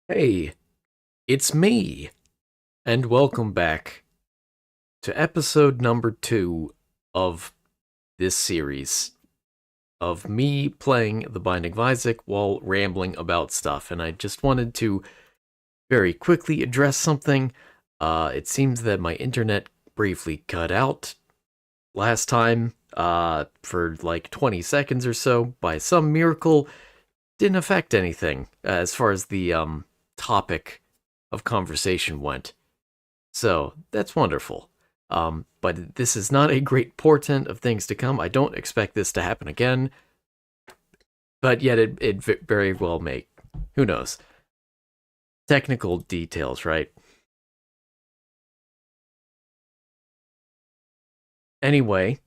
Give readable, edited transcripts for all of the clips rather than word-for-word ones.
Hey, it's me, and welcome back to episode number 2 of this series of me playing The Binding of Isaac while rambling about stuff. And I just wanted to very quickly address something. It seems that my internet briefly cut out last time for like 20 seconds or so by some miracle. Didn't affect anything as far as the topic of conversation went. So that's wonderful. But this is not a great portent of things to come. I don't expect this to happen again. But yet it very well may. Who knows? Technical details, right? Anyway,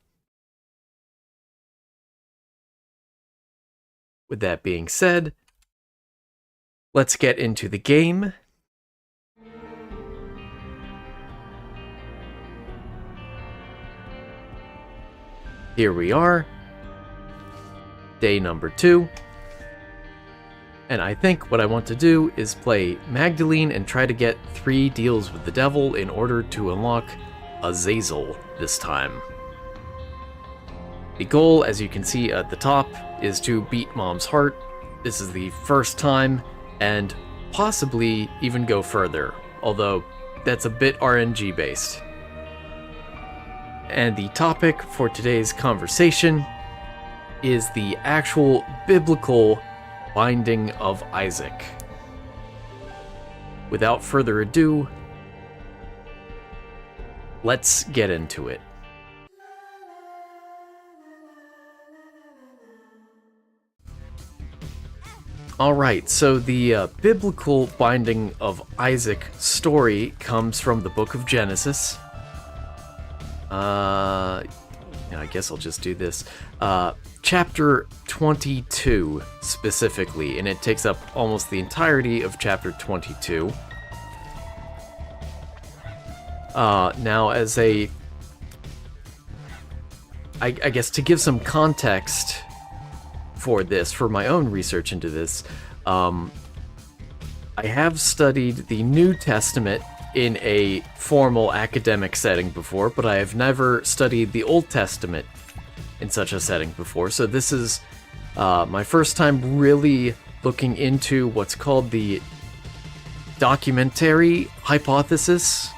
with that being said, let's get into the game. Here we are. Day number 2. And I think what I want to do is play Magdalene and try to get 3 deals with the devil in order to unlock Azazel this time. The goal, as you can see at the top, is to beat Mom's heart. This is the first time, and possibly even go further, although that's a bit RNG based. And the topic for today's conversation is the actual biblical Binding of Isaac. Without further ado, let's get into it. Alright, so the biblical Binding of Isaac story comes from the book of Genesis. I guess I'll just do this. Chapter 22, specifically, and it takes up almost the entirety of chapter 22. Now, as I guess to give some context for this, for my own research into this, I have studied the New Testament in a formal academic setting before, but I have never studied the Old Testament in such a setting before. So this is my first time really looking into what's called the documentary hypothesis,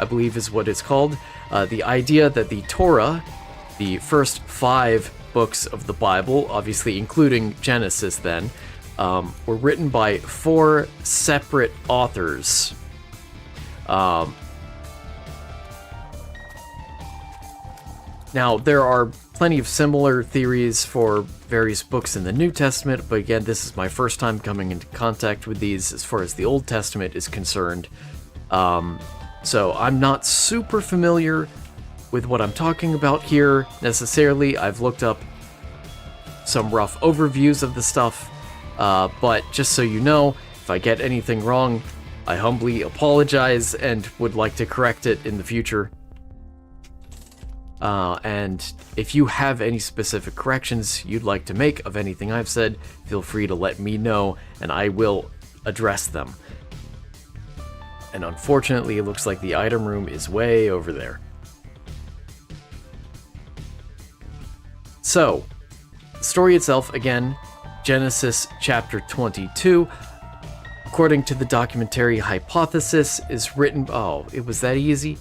I believe is what it's called. The idea that the Torah, the first 5 books of the Bible, obviously including Genesis then, were written by 4 separate authors. Now, there are plenty of similar theories for various books in the New Testament, but again, this is my first time coming into contact with these as far as the Old Testament is concerned. So I'm not super familiar with what I'm talking about here necessarily. I've looked up some rough overviews of the stuff, but just so you know, if I get anything wrong, I humbly apologize and would like to correct it in the future. And if you have any specific corrections you'd like to make of anything I've said, feel free to let me know, and I will address them. And unfortunately, it looks like the item room is way over there. So, the story itself, again, Genesis chapter 22, according to the documentary hypothesis, is written... Oh, it was that easy?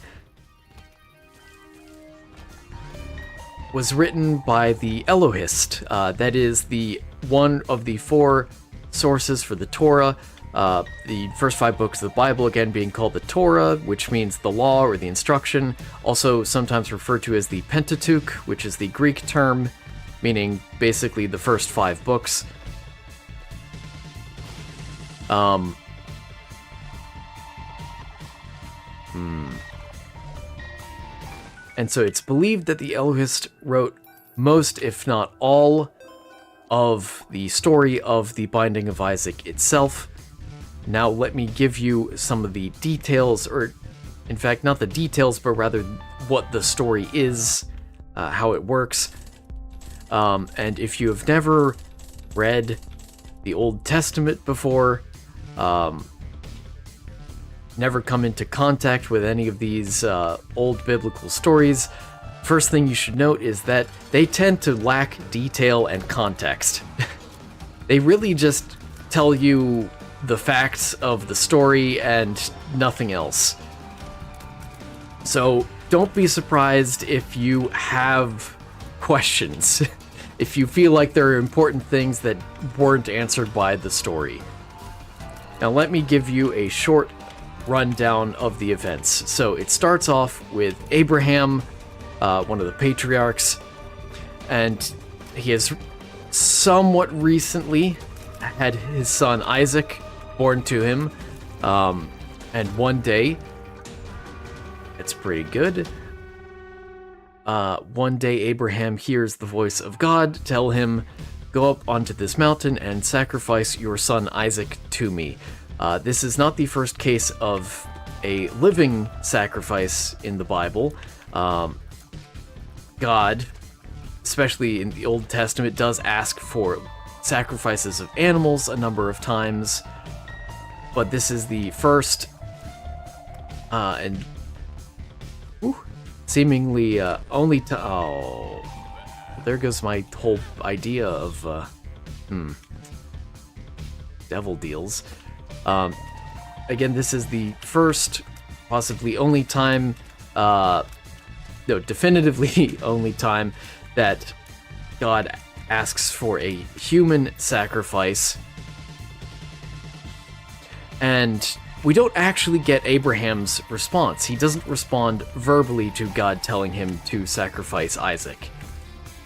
Was written by the Elohist. That is the one of the 4 sources for the Torah. The first 5 books of the Bible, again, being called the Torah, which means the law or the instruction. Also sometimes referred to as the Pentateuch, which is the Greek term, meaning basically the first 5 books. And so it's believed that the Elohist wrote most, if not all, of the story of the Binding of Isaac itself. Now let me give you some of the details, or in fact, not the details, but rather what the story is, how it works. And if you have never read the Old Testament before, never come into contact with any of these old biblical stories, first thing you should note is that they tend to lack detail and context. They really just tell you the facts of the story and nothing else. So don't be surprised if you have questions, if you feel like there are important things that weren't answered by the story. Now let me give you a short rundown of the events. So it starts off with Abraham, one of the patriarchs, and he has somewhat recently had his son Isaac born to him, and one day, it's pretty good, one day Abraham hears the voice of God tell him, "Go up onto this mountain and sacrifice your son Isaac to me." This is not the first case of a living sacrifice in the Bible. God, especially in the Old Testament, does ask for sacrifices of animals a number of times, but this is the first, and seemingly only time. Oh, there goes my whole idea of devil deals. Again, this is the first, possibly only time, no, definitively only time that God asks for a human sacrifice. And we don't actually get Abraham's response. He doesn't respond verbally to God telling him to sacrifice Isaac.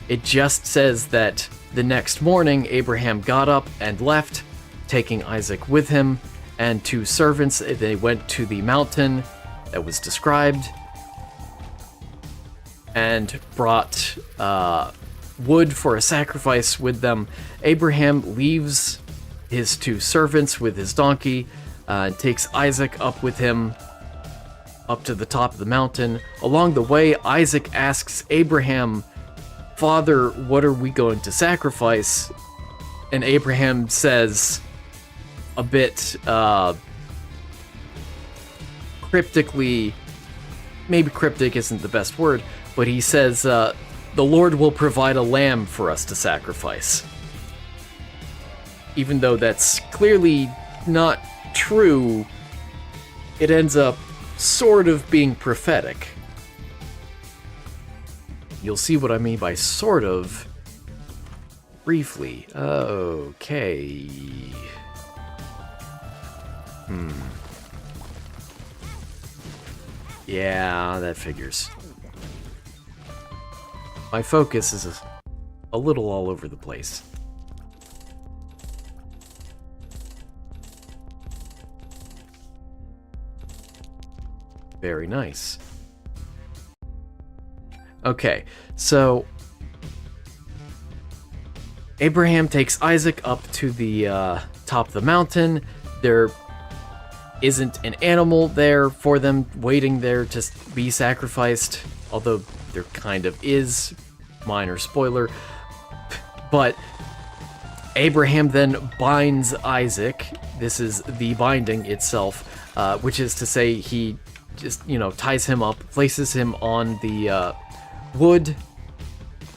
It just says that the next morning, Abraham got up and left, taking Isaac with him, and 2 servants, they went to the mountain that was described and brought wood for a sacrifice with them. Abraham leaves his 2 servants with his donkey, takes Isaac up with him up to the top of the mountain. Along the way, Isaac asks Abraham, "Father, what are we going to sacrifice?" And Abraham says, a bit cryptically, maybe cryptic isn't the best word, but he says, "The Lord will provide a lamb for us to sacrifice." Even though that's clearly not true, it ends up sort of being prophetic. You'll see what I mean by sort of briefly. Okay. Yeah, that figures. My focus is a little all over the place. Very nice. Okay, so Abraham takes Isaac up to the top of the mountain. There isn't an animal there for them waiting there to be sacrificed, although there kind of is. Minor spoiler. But Abraham then binds Isaac. This is the binding itself, which is to say he just, ties him up, places him on the wood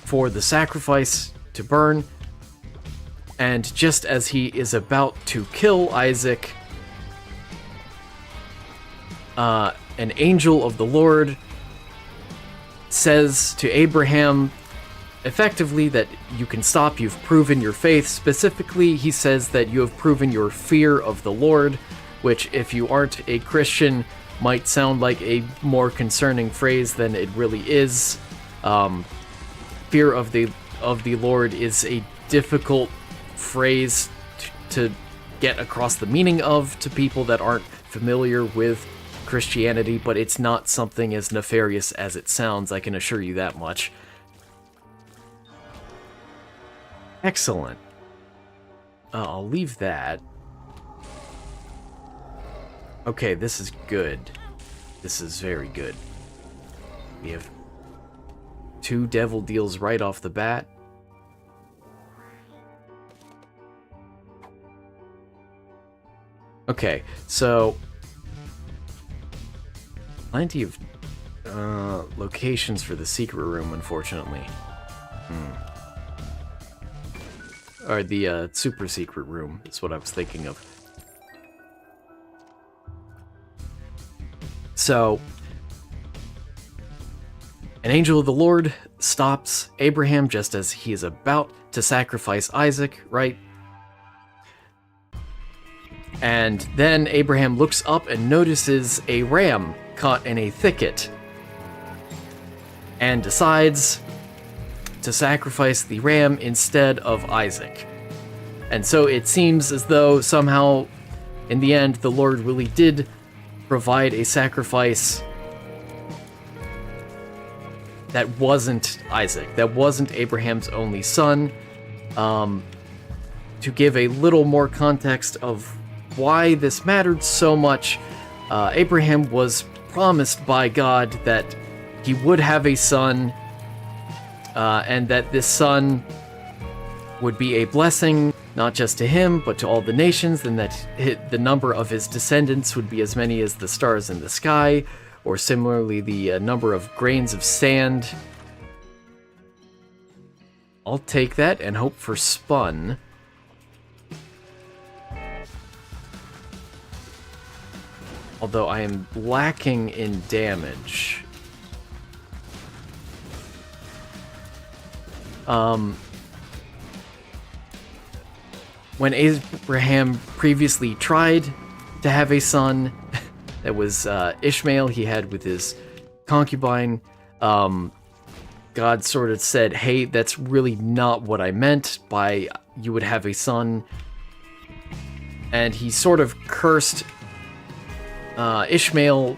for the sacrifice to burn, and just as he is about to kill Isaac, an angel of the Lord says to Abraham, effectively, that you can stop, you've proven your faith. Specifically, he says that you have proven your fear of the Lord, which, if you aren't a Christian, might sound like a more concerning phrase than it really is. Fear of the Lord is a difficult phrase to get across the meaning of to people that aren't familiar with Christianity, but it's not something as nefarious as it sounds, I can assure you that much. Excellent. I'll leave that. Okay, this is good. This is very good. We have 2 devil deals right off the bat. Okay, so Plenty of locations for the secret room, unfortunately. Or the super secret room is what I was thinking of. So, an angel of the Lord stops Abraham just as he is about to sacrifice Isaac, right? And then Abraham looks up and notices a ram caught in a thicket and decides to sacrifice the ram instead of Isaac. And so it seems as though somehow, in the end, the Lord really did provide a sacrifice that wasn't Isaac, that wasn't Abraham's only son. To give a little more context of why this mattered so much, Abraham was promised by God that he would have a son, and that this son would be a blessing not just to him, but to all the nations, and that the number of his descendants would be as many as the stars in the sky, or similarly the number of grains of sand. I'll take that and hope for spun. Although I am lacking in damage. When Abraham previously tried to have a son, that was Ishmael he had with his concubine, God sort of said, hey, that's really not what I meant by you would have a son. And he sort of cursed Ishmael,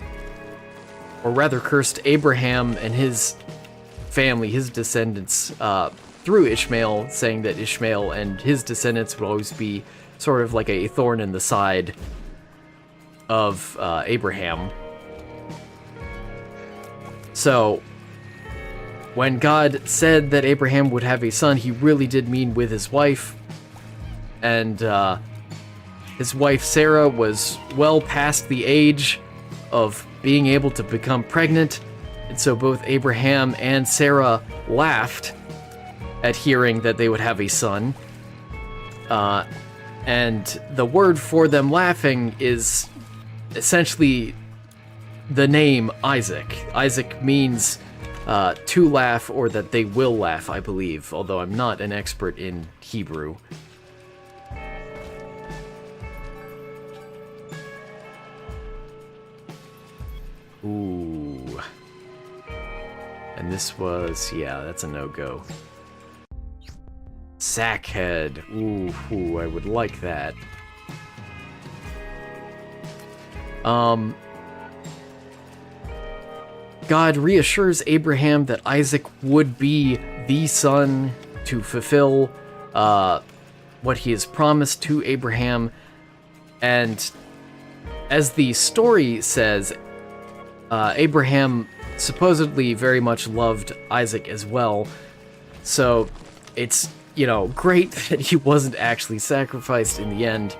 or rather cursed Abraham and his family, his descendants, through Ishmael, saying that Ishmael and his descendants would always be sort of like a thorn in the side of Abraham. So, when God said that Abraham would have a son, he really did mean with his wife. And his wife Sarah was well past the age of being able to become pregnant. And so both Abraham and Sarah laughed at hearing that they would have a son. And the word for them laughing is essentially the name Isaac. Isaac means to laugh, or that they will laugh, I believe, although I'm not an expert in Hebrew. Ooh. And this was, yeah, that's a no-go. Sackhead. Ooh, I would like that. God reassures Abraham that Isaac would be the son to fulfill what he has promised to Abraham. And as the story says, Abraham supposedly very much loved Isaac as well. So it's, you know, great that he wasn't actually sacrificed in the end.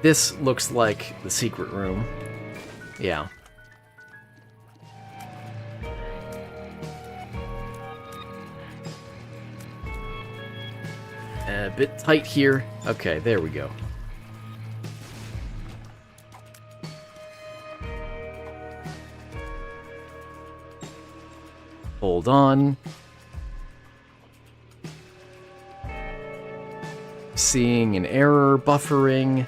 This looks like the secret room. Yeah. A bit tight here. Okay, there we go. Hold on. Seeing an error buffering.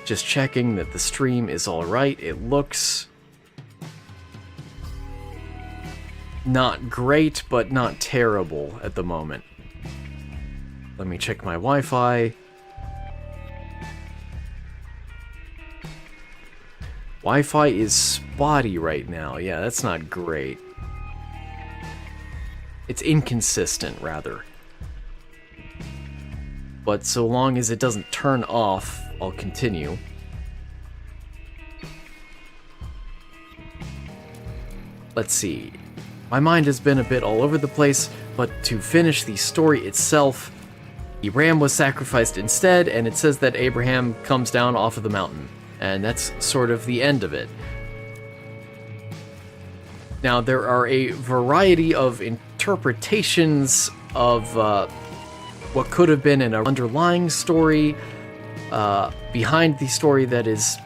Just checking that the stream is alright. It looks not great, but not terrible at the moment. Let me check my Wi-Fi. Wi-Fi is spotty right now. Yeah, that's not great. It's inconsistent, rather. But so long as it doesn't turn off, I'll continue. let's see. My mind has been a bit all over the place, but to finish the story itself, the ram was sacrificed instead, and it says that Abraham comes down off of the mountain. And that's sort of the end of it. Now, there are a variety of interpretations of what could have been an underlying story behind the story that is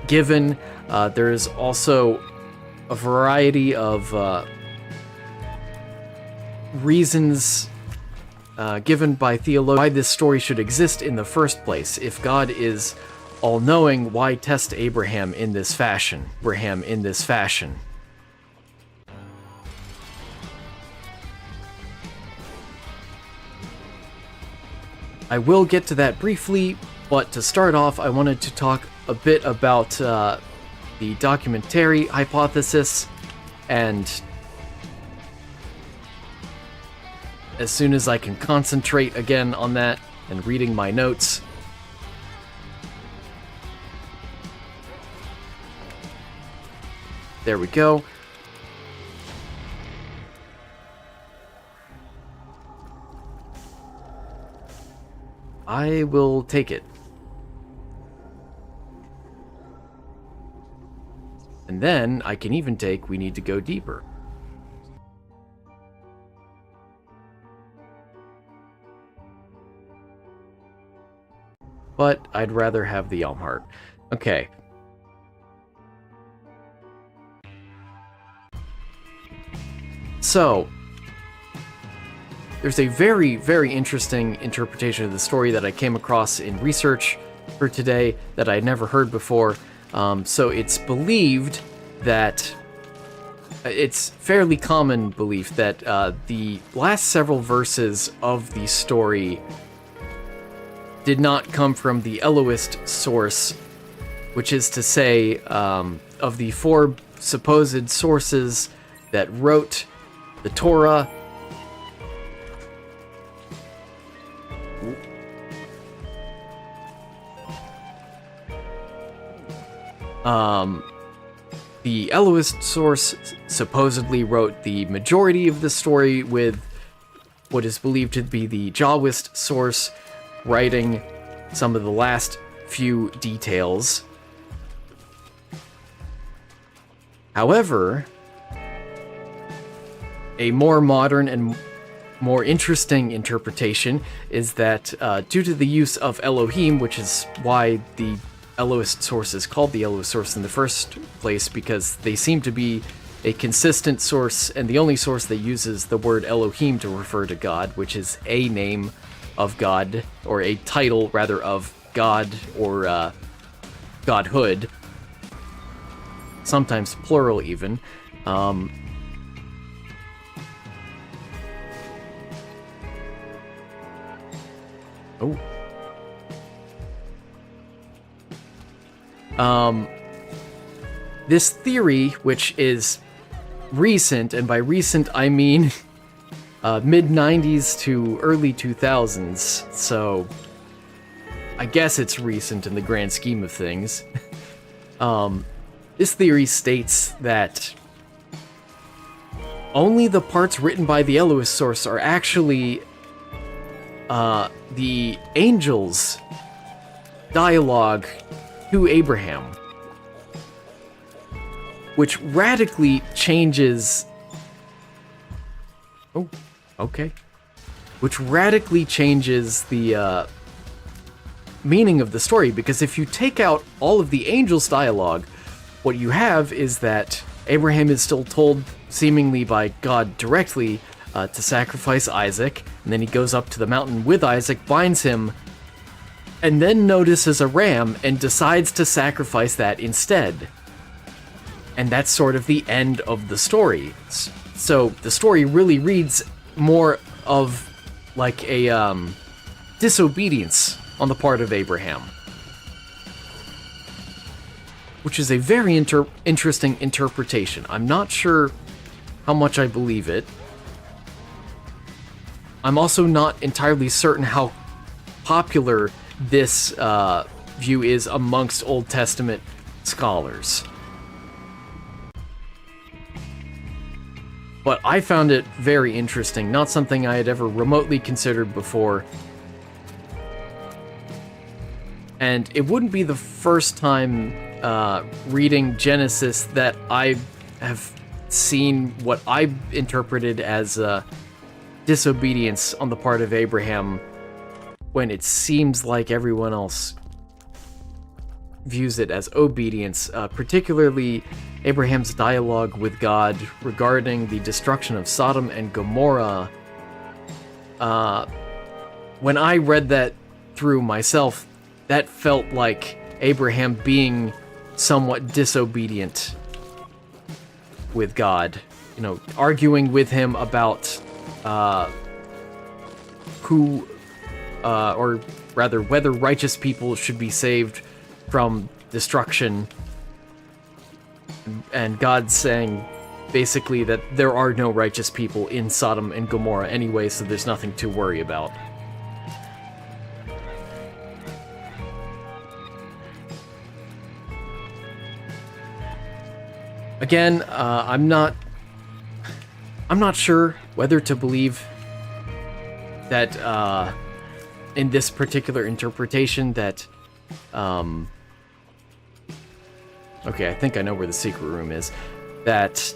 given. There is also a variety of reasons given by theologians why this story should exist in the first place. If God is all-knowing, why test Abraham in this fashion? I will get to that briefly, but to start off, I wanted to talk a bit about the documentary hypothesis, and as soon as I can concentrate again on that and reading my notes, there we go. I will take it. And then I can even take we need to go deeper. But I'd rather have the Elm Heart. Okay. So, there's a very, very interesting interpretation of the story that I came across in research for today that I had never heard before. So it's believed that, it's fairly common belief that the last several verses of the story did not come from the Elohist source, which is to say, of the four supposed sources that wrote the Torah, the Elohist source supposedly wrote the majority of the story, with what is believed to be the Jahwist source writing some of the last few details. However, a more modern and more interesting interpretation is that due to the use of Elohim, which is why the Elohist source is called the Elohist source in the first place, because they seem to be a consistent source and the only source that uses the word Elohim to refer to God, which is a name of God, or a title rather of God, or godhood, sometimes plural even. Oh. This theory, which is recent, and by recent I mean mid-90s to early 2000s, so I guess it's recent in the grand scheme of things. This theory states that only the parts written by the Elohist source are actually the angels' dialogue to Abraham, which radically changes... Oh, okay. Which radically changes the meaning of the story, because if you take out all of the angels' dialogue, what you have is that Abraham is still told, seemingly by God directly, to sacrifice Isaac, and then he goes up to the mountain with Isaac, binds him, and then notices a ram and decides to sacrifice that instead. And that's sort of the end of the story. So the story really reads more of like a disobedience on the part of Abraham, which is a very interesting interpretation. I'm not sure how much I believe it. I'm also not entirely certain how popular this view is amongst Old Testament scholars. But I found it very interesting, not something I had ever remotely considered before. And it wouldn't be the first time reading Genesis that I have seen what I interpreted as disobedience on the part of Abraham, when it seems like everyone else views it as obedience, particularly Abraham's dialogue with God regarding the destruction of Sodom and Gomorrah. When I read that through myself, that felt like Abraham being somewhat disobedient with God, you know, arguing with him about who, or rather, whether righteous people should be saved from destruction, and God saying basically that there are no righteous people in Sodom and Gomorrah anyway, so there's nothing to worry about. Again, I'm not sure whether to believe that in this particular interpretation that okay, I think I know where the secret room is, that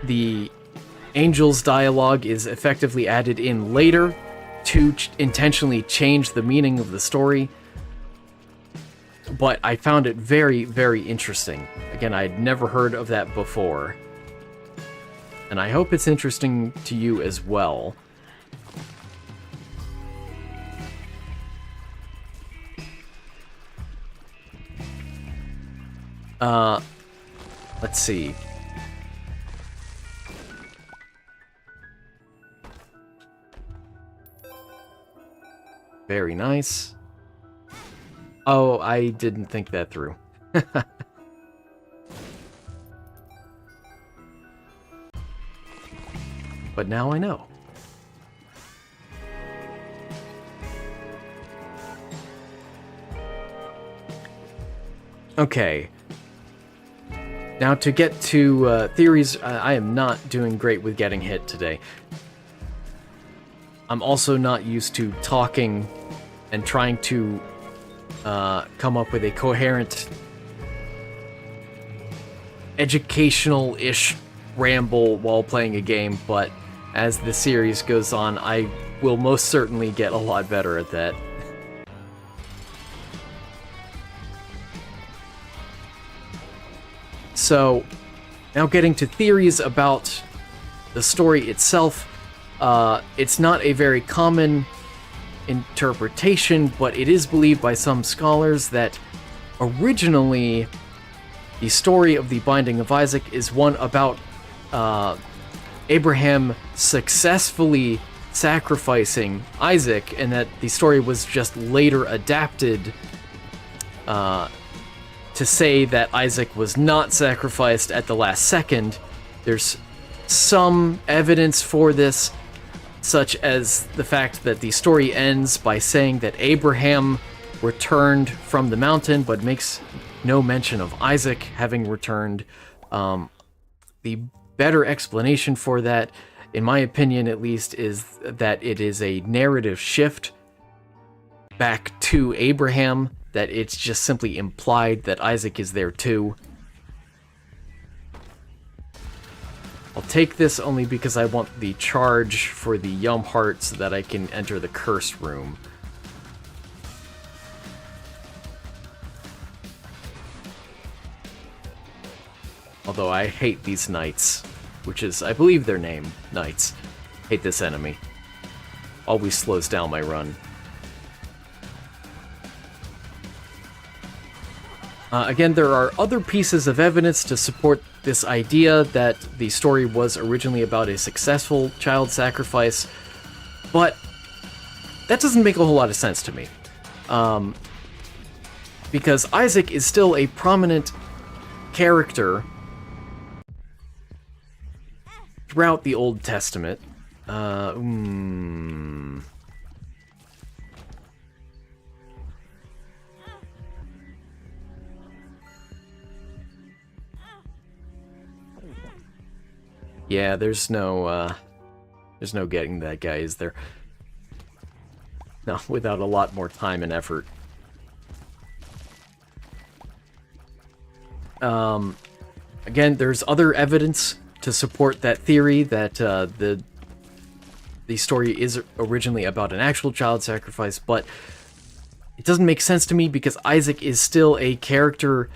the angel's dialogue is effectively added in later to intentionally change the meaning of the story. But I found it very, very interesting. Again, I had never heard of that before. And I hope it's interesting to you as well. Let's see. Very nice. Oh, I didn't think that through. But now I know. Okay. Now to get to theories, I am not doing great with getting hit today. I'm also not used to talking and trying to come up with a coherent, educational-ish ramble while playing a game, but as the series goes on, I will most certainly get a lot better at that. So, now getting to theories about the story itself. It's not a very common interpretation, but it is believed by some scholars that originally the story of the Binding of Isaac is one about Abraham successfully sacrificing Isaac, and that the story was just later adapted to say that Isaac was not sacrificed at the last second. There's some evidence for this, such as the fact that the story ends by saying that Abraham returned from the mountain, but makes no mention of Isaac having returned. The better explanation for that, in my opinion at least, is that it is a narrative shift back to Abraham, that it's just simply implied that Isaac is there too. I'll take this only because I want the charge for the Yum Heart so that I can enter the Cursed Room. Although I hate these knights, which is, I believe their name, knights. Hate this enemy. Always slows down my run. Again, there are other pieces of evidence to support this idea that the story was originally about a successful child sacrifice, but that doesn't make a whole lot of sense to me. Because Isaac is still a prominent character throughout the Old Testament. Yeah, there's no getting that guy, is there? No, without a lot more time and effort. Again, there's other evidence to support that theory that the story is originally about an actual child sacrifice, but it doesn't make sense to me because Isaac is still a character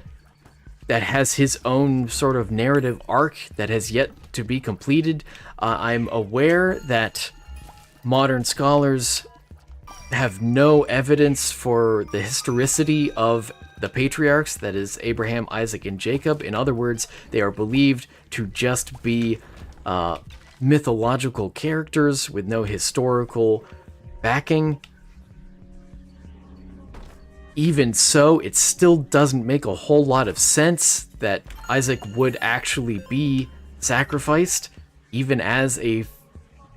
that has his own sort of narrative arc that has yet to be completed. I'm aware that modern scholars have no evidence for the historicity of the patriarchs, that is Abraham, Isaac, and Jacob. In other words, they are believed to just be mythological characters with no historical backing. Even so, it still doesn't make a whole lot of sense that Isaac would actually be sacrificed, even as a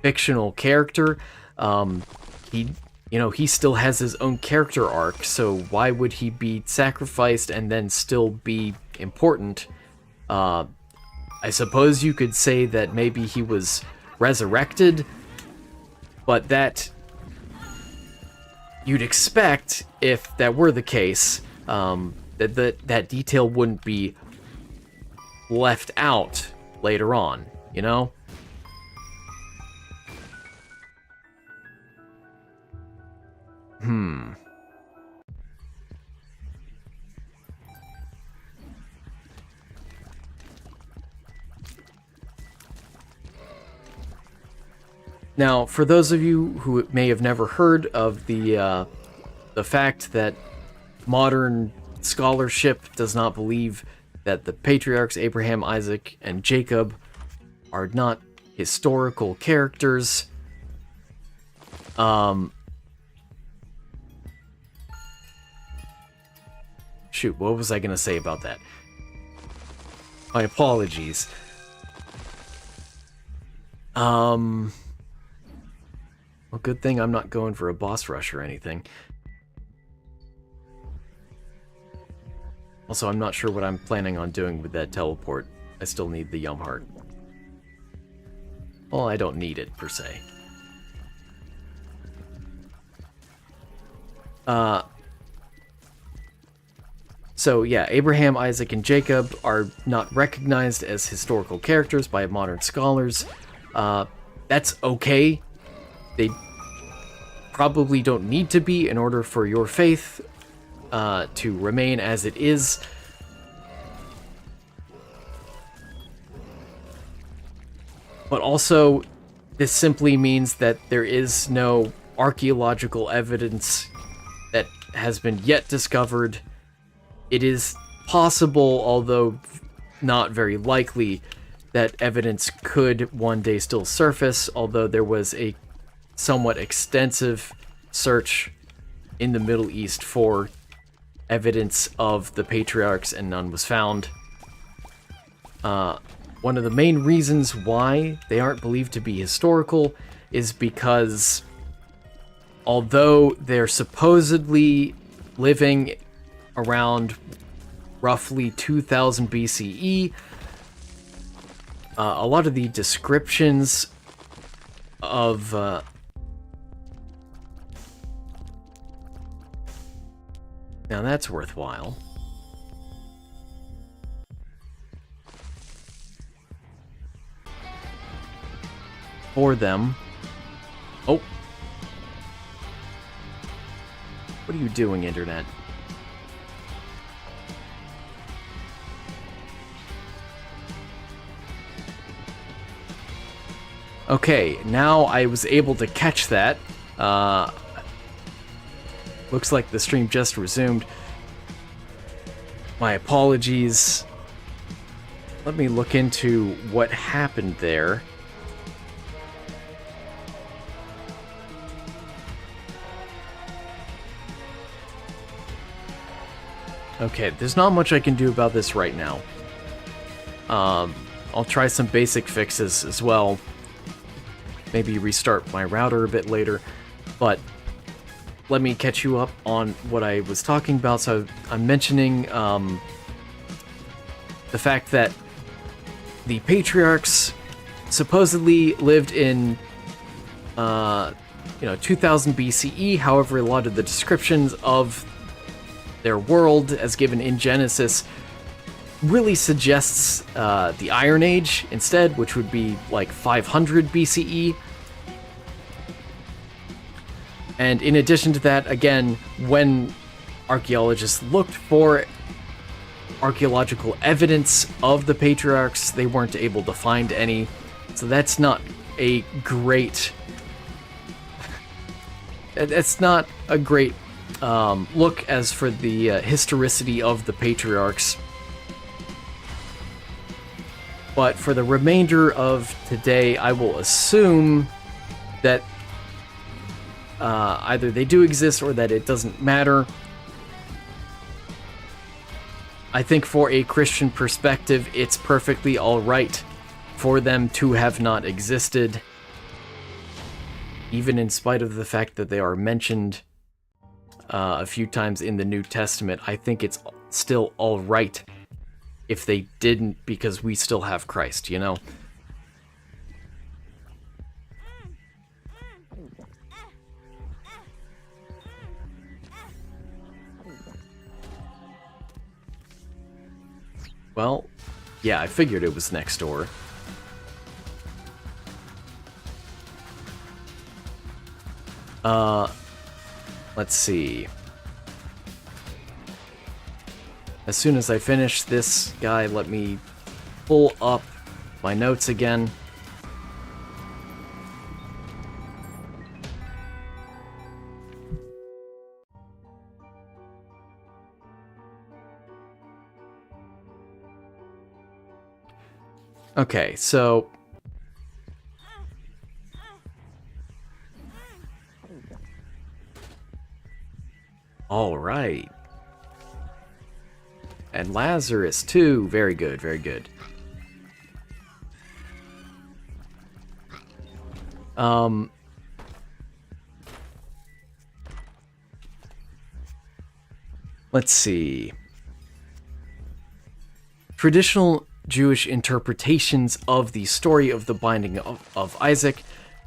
fictional character. He still has his own character arc, so why would he be sacrificed and then still be important? I suppose you could say that maybe he was resurrected, but that you'd expect, if that were the case, that detail wouldn't be left out later on, you know? Now, for those of you who may have never heard of the fact that modern scholarship does not believe that the patriarchs Abraham, Isaac, and Jacob are not historical characters, shoot, what was I going to say about that? My apologies. Well, good thing I'm not going for a boss rush or anything. Also, I'm not sure what I'm planning on doing with that teleport. I still need the Yum Heart. Well, I don't need it, per se. So yeah, Abraham, Isaac, and Jacob are not recognized as historical characters by modern scholars. That's okay. They probably don't need to be in order for your faith to remain as it is. But also, this simply means that there is no archaeological evidence that has been yet discovered. It is possible, although not very likely, that evidence could one day still surface, although there was a somewhat extensive search in the Middle East for evidence of the patriarchs and none was found. One of the main reasons why they aren't believed to be historical is because although they're supposedly living around roughly 2000 BCE, a lot of the descriptions of now that's worthwhile. For them. Oh. What are you doing, Internet? Okay, now I was able to catch that. Looks like the stream just resumed. My apologies. Let me look into what happened there. Okay, there's not much I can do about this right now. I'll try some basic fixes as well. Maybe restart my router a bit later, but let me catch you up on what I was talking about. So I'm mentioning the fact that the patriarchs supposedly lived in 2000 BCE. However, a lot of the descriptions of their world as given in Genesis really suggests the Iron Age instead, which would be like 500 BCE. And in addition to that, again, when archaeologists looked for archaeological evidence of the patriarchs, they weren't able to find any. So that's not a great... It's not a great look as for the historicity of the patriarchs. But for the remainder of today, I will assume that either they do exist or that it doesn't matter. I think for a Christian perspective, it's perfectly alright for them to have not existed, even in spite of the fact that they are mentioned a few times in the New Testament. I think it's still alright if they didn't, because we still have Christ, you know? Well, yeah, I figured it was next door. Let's see. As soon as I finish this guy, let me pull up my notes again. Okay, so... all right. And Lazarus, too. Very good, very good. Let's see. Traditional Jewish interpretations of the story of the binding of Isaac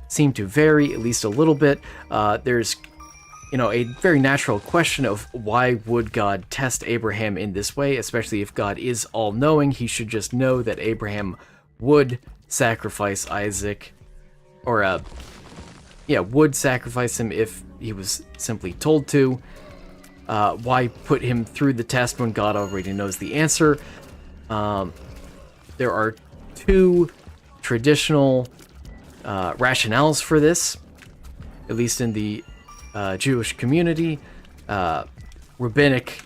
seem to vary, at least a little bit. There's, a very natural question of why would God test Abraham in this way, especially if God is all-knowing. He should just know that Abraham would sacrifice Isaac, or, would sacrifice him if he was simply told to. Why put him through the test when God already knows the answer? There are two traditional rationales for this, at least in the Jewish community, rabbinic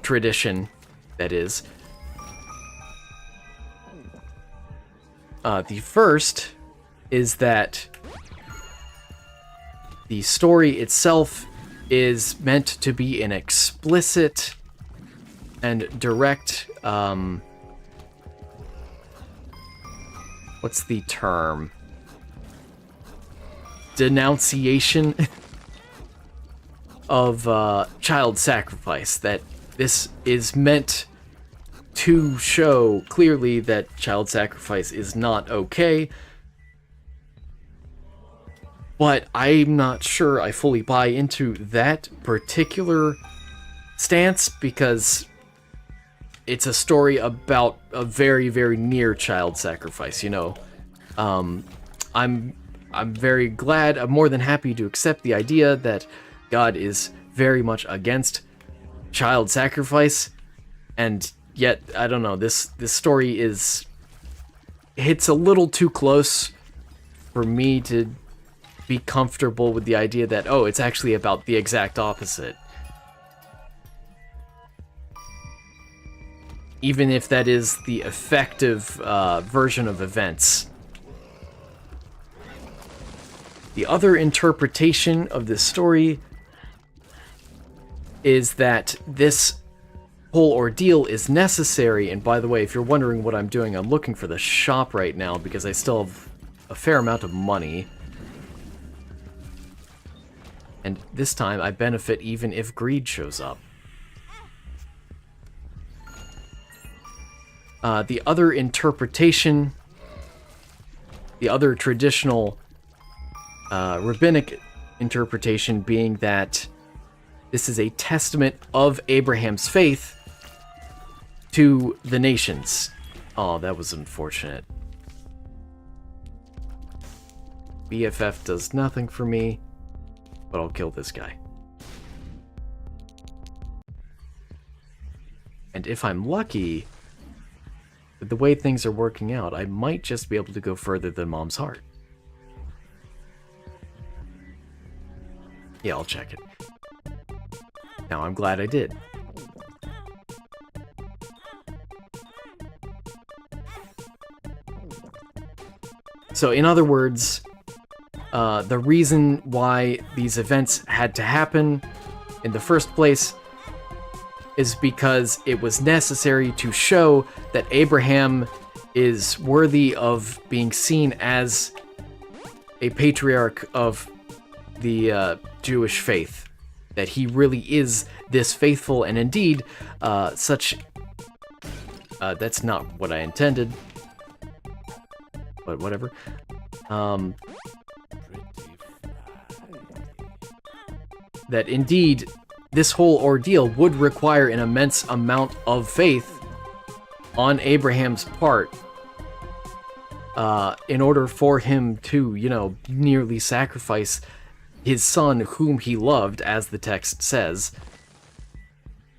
tradition, that is. The first is that the story itself is meant to be an explicit and direct, what's the term? Denunciation of child sacrifice. That this is meant to show clearly that child sacrifice is not okay. But I'm not sure I fully buy into that particular stance, because it's a story about a very, very near child sacrifice, I'm very glad, I'm more than happy to accept the idea that God is very much against child sacrifice, and yet, I don't know, this story hits a little too close for me to be comfortable with the idea that, oh, it's actually about the exact opposite. Even if that is the effective version of events. The other interpretation of this story is that this whole ordeal is necessary. And by the way, if you're wondering what I'm doing, I'm looking for the shop right now because I still have a fair amount of money. And this time I benefit even if greed shows up. The other interpretation the other traditional rabbinic interpretation being that this is a testament of Abraham's faith to the nations. Oh, that was unfortunate. BFF does nothing for me, but I'll kill this guy. And if I'm lucky, with the way things are working out, I might just be able to go further than Mom's heart. Yeah, I'll check it. Now, I'm glad I did. So, in other words, the reason why these events had to happen in the first place is because it was necessary to show that Abraham is worthy of being seen as a patriarch of the Jewish faith. That he really is this faithful, and indeed, such... that's not what I intended. But whatever. That indeed, this whole ordeal would require an immense amount of faith on Abraham's part in order for him to, you know, nearly sacrifice his son whom he loved, as the text says.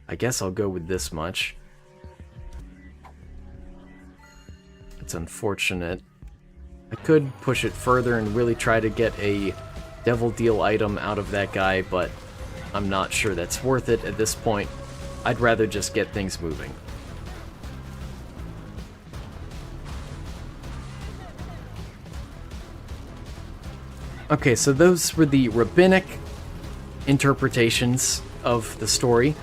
I guess I'll go with this much. It's unfortunate. I could push it further and really try to get a devil deal item out of that guy, but I'm not sure that's worth it at this point. I'd rather just get things moving. Okay, so those were the rabbinic interpretations of the story.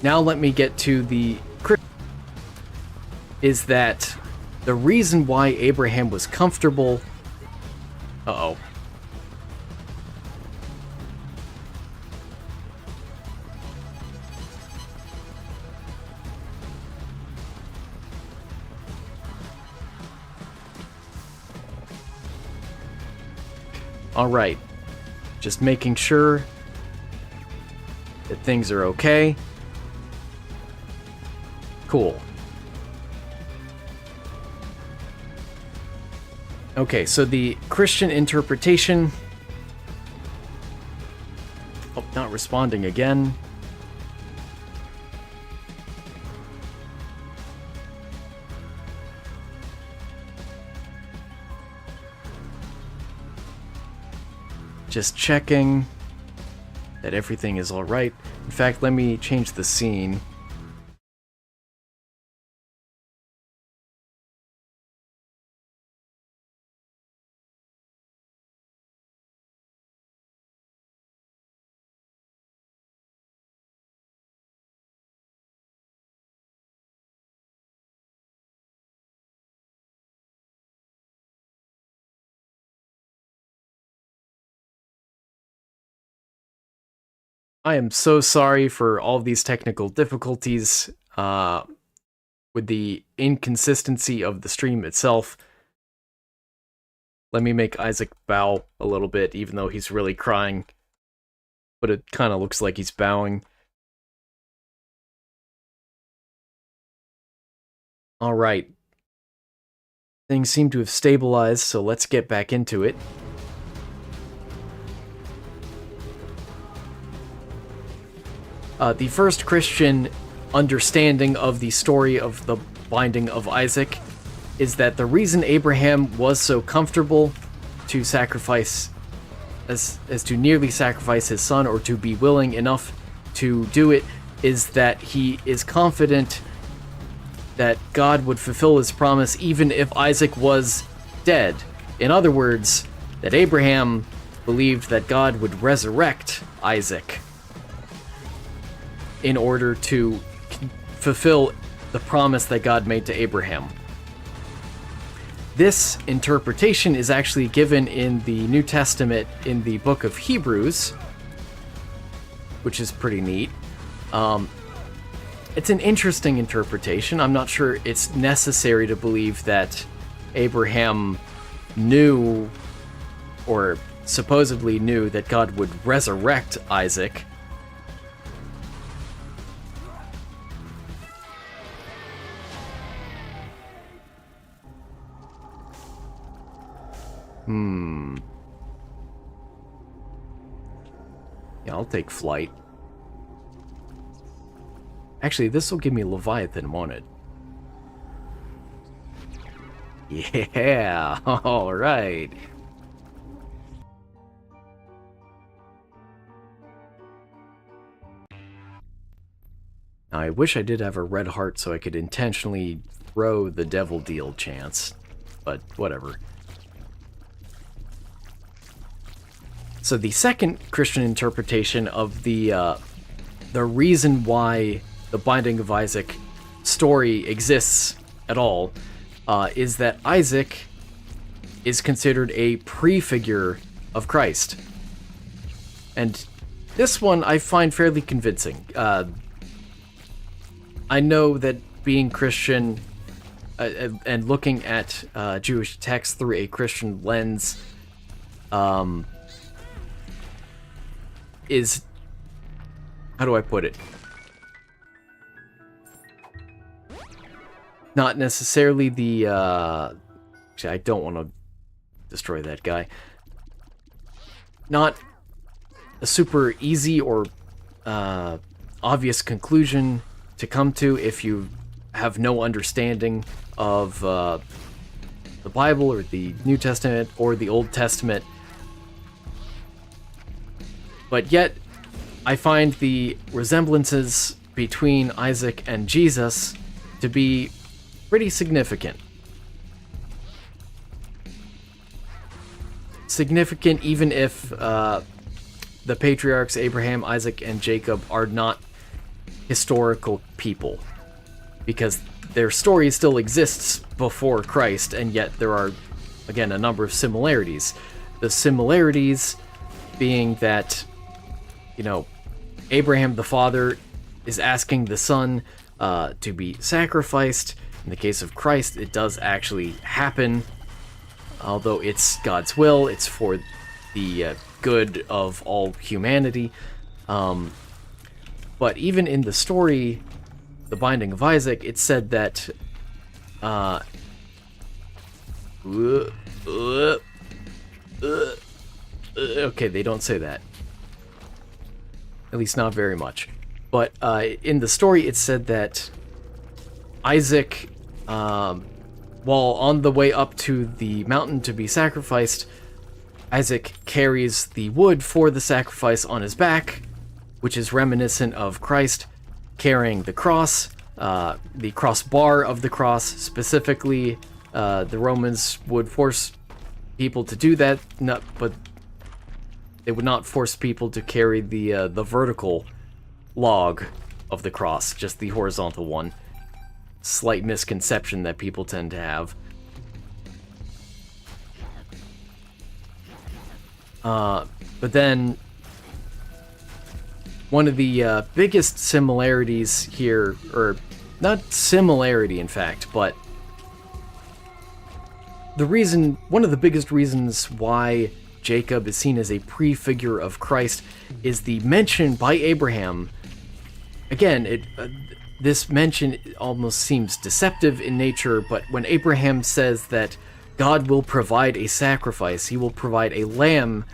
Now let me get to the Christian. Is that the reason why Abraham was comfortable... Uh-oh. Alright, just making sure that things are okay. Cool. Okay, so the Christian interpretation... Oh, not responding again. Just checking that everything is alright. In fact, let me change the scene. I am so sorry for all these technical difficulties with the inconsistency of the stream itself. Let me make Isaac bow a little bit, even though he's really crying. But it kind of looks like he's bowing. Alright. Things seem to have stabilized, so let's get back into it. The first Christian understanding of the story of the binding of Isaac is that the reason Abraham was so comfortable to sacrifice, as to nearly sacrifice his son, or to be willing enough to do it, is that he is confident that God would fulfill his promise even if Isaac was dead. In other words, that Abraham believed that God would resurrect Isaac in order to fulfill the promise that God made to Abraham. This interpretation is actually given in the New Testament in the book of Hebrews, which is pretty neat. It's an interesting interpretation. I'm not sure it's necessary to believe that Abraham knew, or supposedly knew, that God would resurrect Isaac. Yeah, I'll take flight. Actually, this will give me Leviathan, won't it? Yeah, alright. Now, I wish I did have a red heart so I could intentionally throw the devil deal chance, but whatever. So the second Christian interpretation of the reason why the Binding of Isaac story exists at all is that Isaac is considered a prefigure of Christ. And this one I find fairly convincing. I know that being Christian and looking at Jewish texts through a Christian lens is, how do I put it? Not necessarily the, actually, I don't want to destroy that guy. Not a super easy or obvious conclusion to come to if you have no understanding of the Bible or the New Testament or the Old Testament. But yet, I find the resemblances between Isaac and Jesus to be pretty significant. Significant even if the patriarchs Abraham, Isaac, and Jacob are not historical people, because their story still exists before Christ, and yet there are, again, a number of similarities. The similarities being that, you know, Abraham the father is asking the son to be sacrificed. In the case of Christ, it does actually happen, although it's God's will, it's for the good of all humanity. But even in the story, The Binding of Isaac, it said that okay, they don't say that. At least not very much. But in the story, it said that Isaac, while on the way up to the mountain to be sacrificed, Isaac carries the wood for the sacrifice on his back, which is reminiscent of Christ carrying the crossbar of the cross. Specifically, the Romans would force people to do that, but they would not force people to carry the vertical log of the cross, just the horizontal one. Slight misconception that people tend to have. But then, one of the biggest similarities here, or not similarity in fact, but one of the biggest reasons why Jacob is seen as a prefigure of Christ is the mention by Abraham. Again, this mention almost seems deceptive in nature, but when Abraham says that God will provide a sacrifice, he will provide a lamb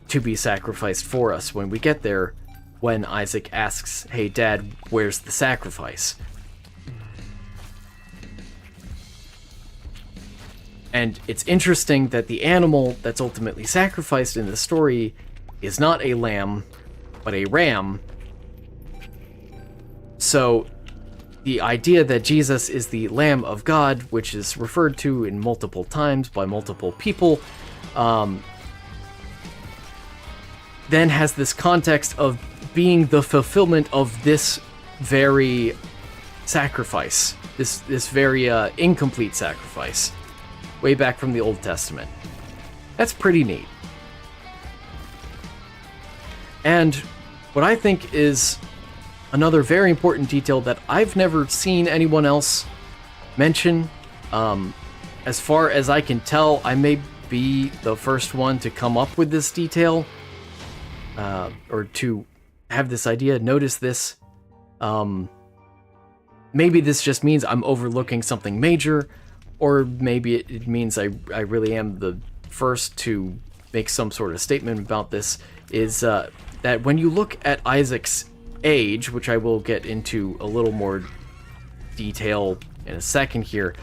to be sacrificed for us when we get there, when Isaac asks, "Hey Dad, where's the sacrifice?" And it's interesting that the animal that's ultimately sacrificed in the story is not a lamb, but a ram. So the idea that Jesus is the Lamb of God, which is referred to in multiple times by multiple people, then has this context of being the fulfillment of this very sacrifice, this very incomplete sacrifice, way back from the Old Testament. That's pretty neat. And what I think is another very important detail that I've never seen anyone else mention, and as far as I can tell, I may be the first one to come up with this detail, or to have this idea, notice this. Maybe this just means I'm overlooking something major, or maybe it means I really am the first to make some sort of statement about this, is that when you look at Isaac's age, which I will get into a little more detail in a second here,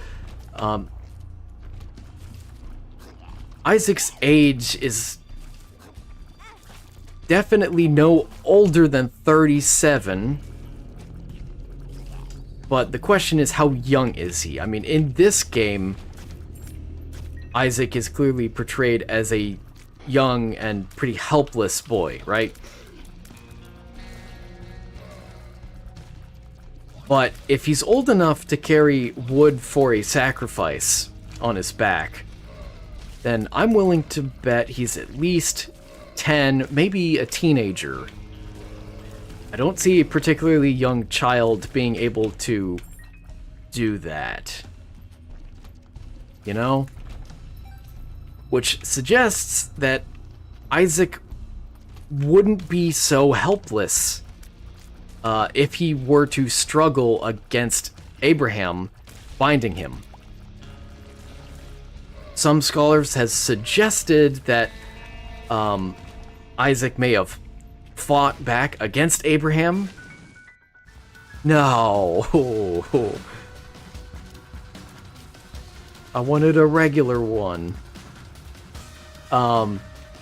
Isaac's age is definitely no older than 37, but the question is, how young is he? I mean, in this game, Isaac is clearly portrayed as a young and pretty helpless boy, right? But if he's old enough to carry wood for a sacrifice on his back, then I'm willing to bet he's at least 10, maybe a teenager. I don't see a particularly young child being able to do that. You know? Which suggests that Isaac wouldn't be so helpless if he were to struggle against Abraham binding him. Some scholars have suggested that Isaac may have fought back against Abraham. No. I wanted a regular one.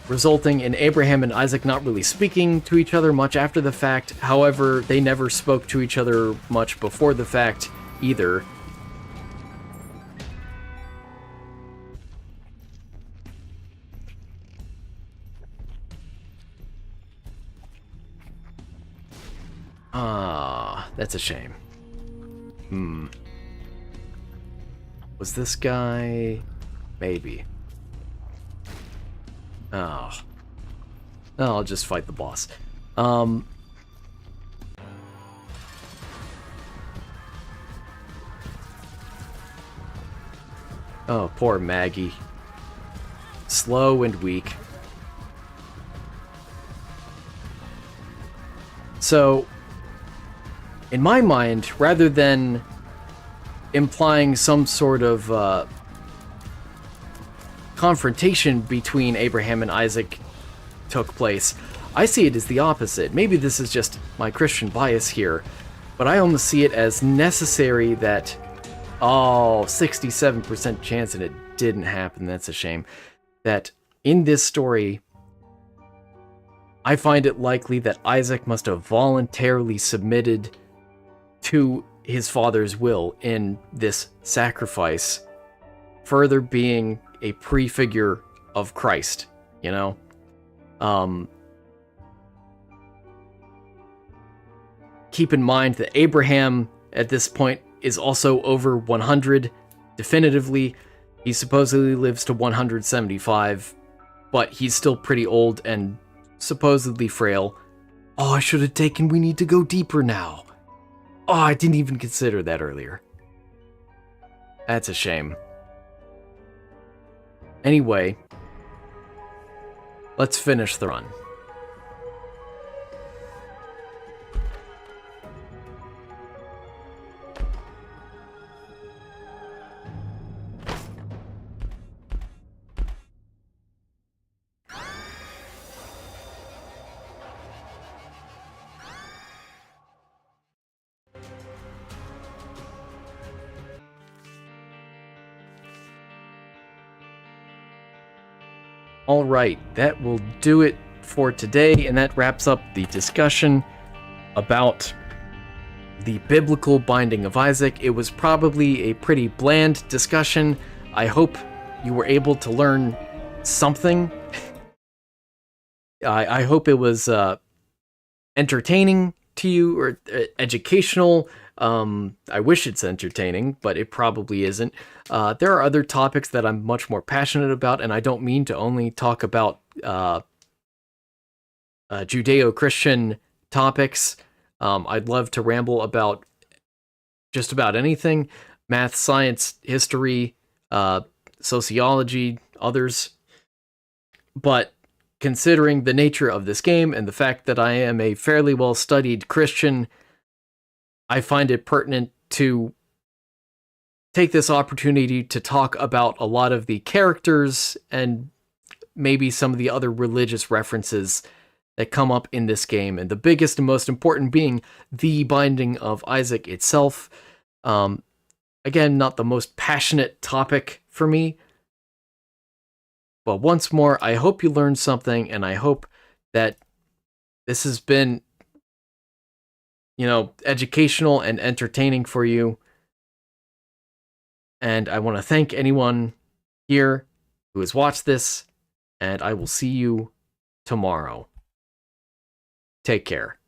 Resulting in Abraham and Isaac not really speaking to each other much after the fact. However, they never spoke to each other much before the fact either. That's a shame. Was this guy? Maybe. Oh. I'll just fight the boss. Oh, poor Maggie. Slow and weak. So, in my mind, rather than implying some sort of confrontation between Abraham and Isaac took place, I see it as the opposite. Maybe this is just my Christian bias here, but I almost see it as necessary that, 67% chance and it didn't happen, that's a shame, that in this story, I find it likely that Isaac must have voluntarily submitted to his father's will in this sacrifice, further being a prefigure of Christ, you know? Keep in mind that Abraham, at this point, is also over 100, definitively. He supposedly lives to 175, but he's still pretty old and supposedly frail. Oh, I should have taken We Need to Go Deeper now. Oh, I didn't even consider that earlier. That's a shame. Anyway, let's finish the run. Alright, that will do it for today, and that wraps up the discussion about the biblical binding of Isaac. It was probably a pretty bland discussion. I hope you were able to learn something. I hope it was entertaining to you, or educational. I wish it's entertaining, but it probably isn't. There are other topics that I'm much more passionate about, and I don't mean to only talk about Judeo-Christian topics. I'd love to ramble about just about anything. Math, science, history, sociology, others. But considering the nature of this game and the fact that I am a fairly well-studied Christian, I find it pertinent to take this opportunity to talk about a lot of the characters and maybe some of the other religious references that come up in this game, and the biggest and most important being the Binding of Isaac itself. Again, not the most passionate topic for me, but once more, I hope you learned something, and I hope that this has been, educational and entertaining for you. And I want to thank anyone here who has watched this, and I will see you tomorrow. Take care.